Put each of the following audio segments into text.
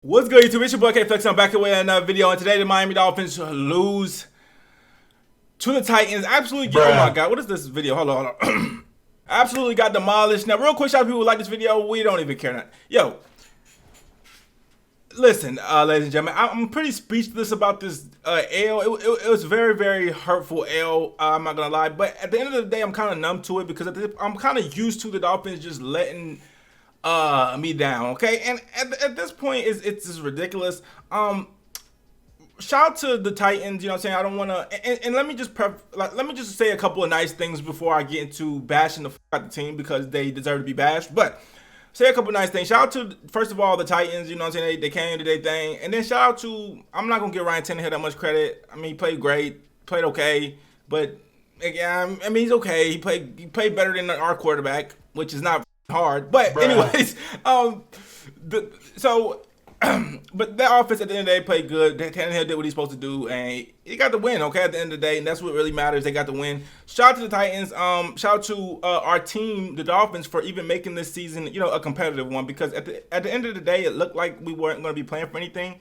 What's good, YouTube? It's your boy K-Flex. I'm back with another video, and today the Miami Dolphins lose to the Titans. Absolutely, oh my God, what is this video? Hold on. Absolutely got demolished. Now, real quick, shout out to people who like this video. We don't even care now. Yo, listen, ladies and gentlemen, I'm pretty speechless about this L. It was very, very hurtful L. I'm not gonna lie, but at the end of the day, I'm kind of numb to it because I'm kind of used to the Dolphins just letting me down, okay? And at this point it's just ridiculous. Shout out to the Titans, you know what I'm saying? I don't want to, and let me just let me just say a couple of nice things before I get into bashing the out the team because they deserve to be bashed. But say a couple of nice things. Shout out to, first of all, the Titans, you know what I'm saying? They came to their thing. And then shout out to, I'm not gonna give Ryan Tannehill that much credit. I mean, he played great, played okay, but again, I mean, he's okay. He played better than our quarterback, which is not hard. But anyways, but that offense at the end of the day played good. Tannehill did what he's supposed to do, and he got the win. Okay, at the end of the day, and that's what really matters. They got the win. Shout out to the Titans. Shout out to our team, the Dolphins, for even making this season, you know, a competitive one. Because at the end of the day, it looked like we weren't going to be playing for anything,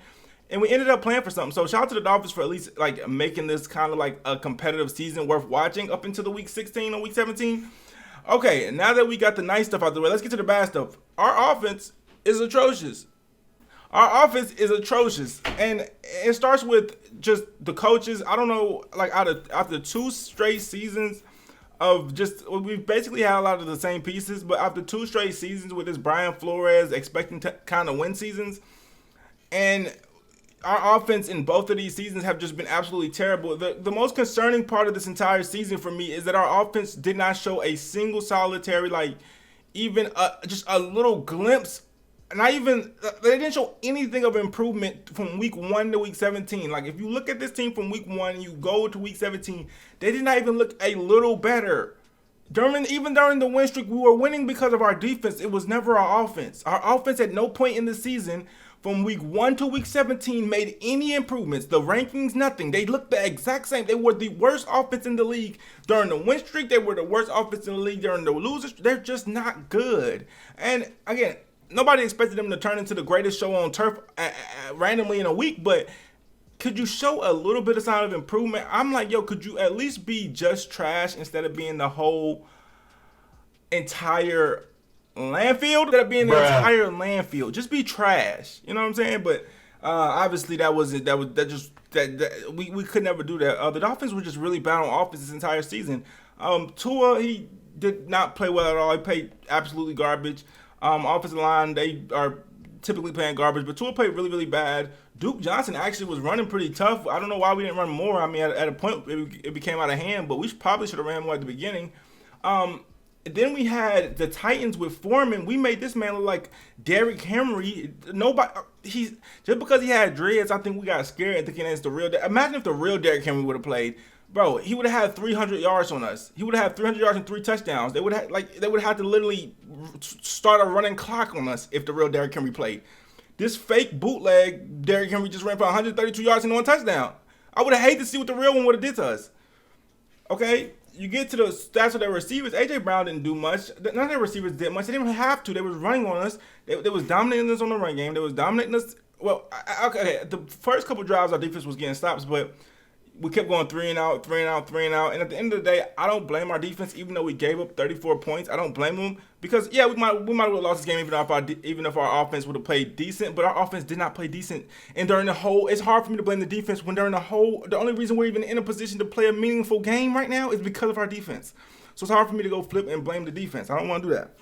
and we ended up playing for something. So shout out to the Dolphins for at least like making this kind of like a competitive season worth watching up into the week 16 or week 17. Okay, now that we got the nice stuff out the way, let's get to the bad stuff. Our offense is atrocious. Our offense is atrocious, and it starts with just the coaches. I don't know, like after 2 straight seasons of just, we've basically had a lot of the same pieces, but after 2 straight seasons with this Brian Flores expecting to kind of win seasons, and our offense in both of these seasons have just been absolutely terrible. The most concerning part of this entire season for me is that our offense did not show a single solitary, like even just a little glimpse. Not even, they didn't show anything of improvement from week 1 to week 17. Like, if you look at this team from week 1 and you go to week 17, they did not even look a little better. Even during the win streak, we were winning because of our defense. It was never our offense. Our offense at no point in the season from week 1 to week 17 made any improvements. The rankings, nothing. They looked the exact same. They were the worst offense in the league during the win streak. They were the worst offense in the league during the losers. They're just not good. And again, nobody expected them to turn into the greatest show on turf randomly in a week, but could you show a little bit of sign of improvement? I'm like, yo, could you at least be just trash instead of being the whole entire landfill? Instead of being the entire landfill, just be trash. You know what I'm saying? But obviously that we could never do that. The Dolphins were just really bad on offense this entire season. Tua, he did not play well at all. He played absolutely garbage. Offensive line, they are typically playing garbage, but Tua played really, really bad. Duke Johnson actually was running pretty tough. I don't know why we didn't run more. I mean, at a point, it became out of hand, but we probably should have ran more at the beginning. Then we had the Titans with Foreman. We made this man look like Derrick Henry. He's just because he had dreads, I think we got scared and thinking it's the real. Imagine if the real Derrick Henry would have played. Bro, he would have had 300 yards on us. He would have had 300 yards and 3 touchdowns. They would have to literally start a running clock on us if the real Derrick Henry played. This fake bootleg Derrick Henry just ran for 132 yards and 1 touchdown. I would have hated to see what the real one would have did to us. Okay, you get to the stats of their receivers. AJ Brown didn't do much. None of their receivers did much. They didn't even have to. They was running on us. They was dominating us on the run game. They was dominating us. Well, okay, the first couple drives our defense was getting stops, but we kept going 3 and out, 3 and out, 3 and out. And at the end of the day, I don't blame our defense, even though we gave up 34 points. I don't blame them because, yeah, we might have lost this game even if our offense would have played decent. But our offense did not play decent. And during the whole, it's hard for me to blame the defense when during the only reason we're even in a position to play a meaningful game right now is because of our defense. So it's hard for me to go flip and blame the defense. I don't want to do that.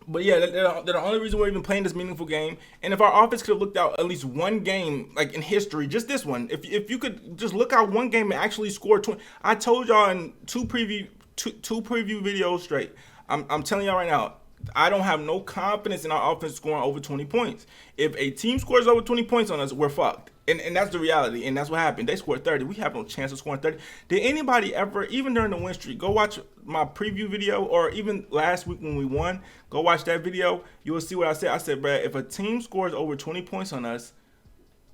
But yeah, they're the only reason we're even playing this meaningful game. And if our offense could have looked out at least one game, like in history, just this one, if you could just look out one game and actually score 20, I told y'all in two preview videos straight. I'm telling y'all right now, I don't have no confidence in our offense scoring over 20 points. If a team scores over 20 points on us, we're fucked. And that's the reality. And that's what happened. They scored 30. We have no chance of scoring 30. Did anybody ever, even during the win streak, go watch my preview video or even last week when we won, go watch that video. You will see what I said. I said, Brad, if a team scores over 20 points on us,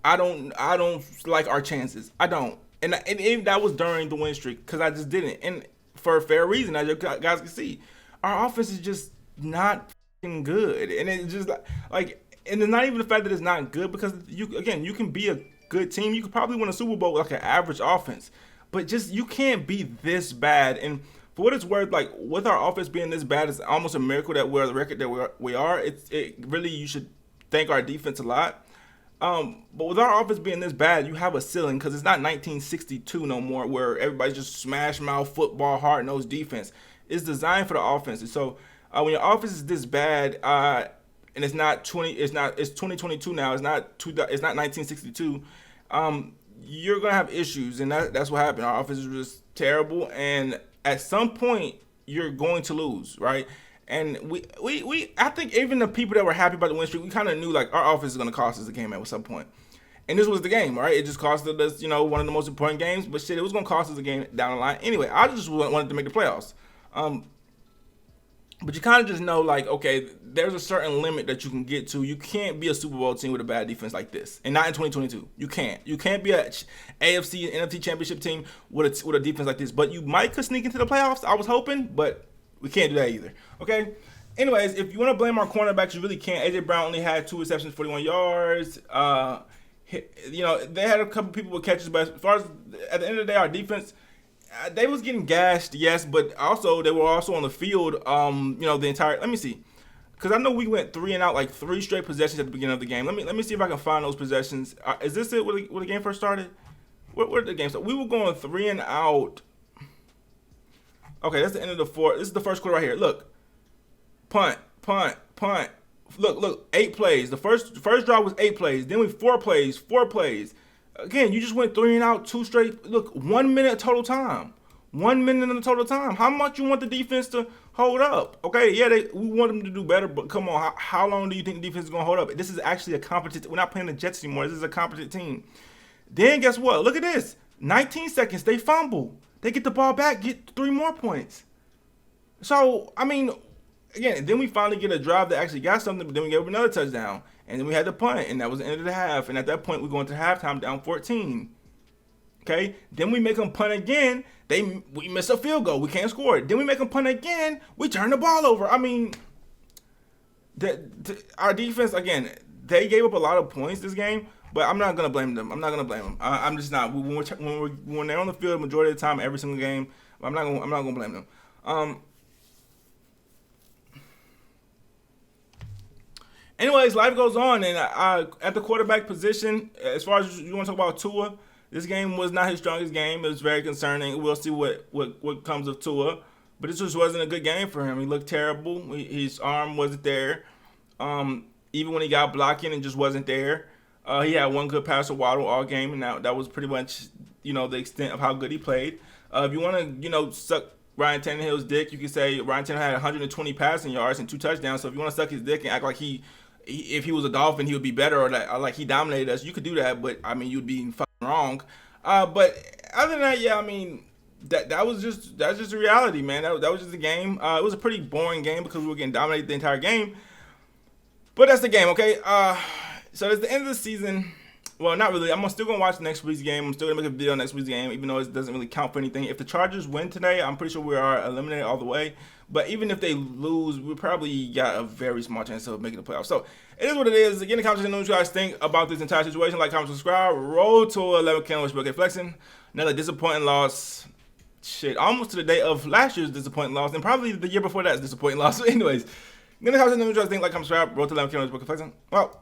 I don't like our chances. I don't. And that was during the win streak because I just didn't. And for a fair reason, as you guys can see, our offense is just not good. And it's just like and it's not even the fact that it's not good, because you can be a good team. You could probably win a Super Bowl with like an average offense, but just you can't be this bad. And for what it's worth, like with our offense being this bad, it's almost a miracle that we're the record that we are. It really, you should thank our defense a lot. But with our offense being this bad, you have a ceiling, because it's not 1962 no more where everybody's just smash mouth football, hard nosed defense. It's designed for the offense. And so when your offense is this bad, and it's 2022 now. It's not 1962. You're gonna have issues, and that's what happened. Our offense is just terrible, and at some point you're going to lose, right? And I think even the people that were happy about the win streak, we kind of knew like our offense is gonna cost us the game at some point. And this was the game, right? It just costed us, one of the most important games. But shit, it was gonna cost us a game down the line. Anyway, I just wanted to make the playoffs. But you kind of just know, like, okay, there's a certain limit that you can get to. You can't be a Super Bowl team with a bad defense like this, and not in 2022. You can't. You can't be a AFC and NFC championship team with a defense like this. But you could sneak into the playoffs. I was hoping, but we can't do that either. Okay. Anyways, if you want to blame our cornerbacks, you really can't. AJ Brown only had 2 receptions, 41 yards. They had a couple people with catches, but as far as at the end of the day, our defense, they was getting gashed, yes, but also they were also on the field. The entire. Let me see, because I know we went 3 and out, like 3 straight possessions at the beginning of the game. Let me see if I can find those possessions. Is this it? When the game first started? Where did the game start? We were going 3 and out. Okay, that's the end of the 4th. This is the first quarter right here. Look, punt. Look, 8 plays. The first drive was 8 plays. Then we 4 plays. Again, you just went 3 and out, 2 straight. Look, 1 minute total time. 1 minute in the total time. How much you want the defense to hold up? Okay, yeah, we want them to do better, but come on, how long do you think the defense is going to hold up? This is actually a competent. We're not playing the Jets anymore. This is a competent team. Then guess what? Look at this. 19 seconds, they fumble. They get the ball back, get 3 more points. So, I mean, again, then we finally get a drive that actually got something, but then we gave up another touchdown. And then we had the punt, and that was the end of the half. And at that point, we go into halftime down 14. Okay? Then we make them punt again. We miss a field goal. We can't score it. Then we make them punt again. We turn the ball over. I mean, our defense, again, they gave up a lot of points this game, but I'm not going to blame them. I'm just not. When they're on the field, majority of the time, every single game, I'm not going to blame them. Anyways, life goes on, and at the quarterback position, as far as you want to talk about Tua, this game was not his strongest game. It was very concerning. We'll see what comes of Tua, but this just wasn't a good game for him. He looked terrible. His arm wasn't there. Even when he got blocking, it just wasn't there. He had 1 good pass to Waddle all game, and that was pretty much the extent of how good he played. If you want to suck Ryan Tannehill's dick, you can say Ryan Tannehill had 120 passing yards and 2 touchdowns. So if you want to suck his dick and act like if he was a Dolphin, he would be better, or like he dominated us, you could do that, but I mean, you'd be fucking wrong. But other than that, yeah, I mean, that's just the reality, man. That was just the game. It was a pretty boring game because we were getting dominated the entire game. But that's the game, okay? So it's the end of the season. Well, not really. I'm still going to watch next week's game. I'm still going to make a video next week's game, even though it doesn't really count for anything. If the Chargers win today, I'm pretty sure we are eliminated all the way. But even if they lose, we probably got a very small chance of making the playoffs. So it is what it is. Again, in the comments, know what you guys think about this entire situation. Like, comment, subscribe. Roll to 11 candles. Flexing. Another disappointing loss. Shit, almost to the day of last year's disappointing loss, and probably the year before that's disappointing loss. So anyways, in the comments, know what you guys think. Like, comment, subscribe. Roll to 11 candles. Flexing. Well.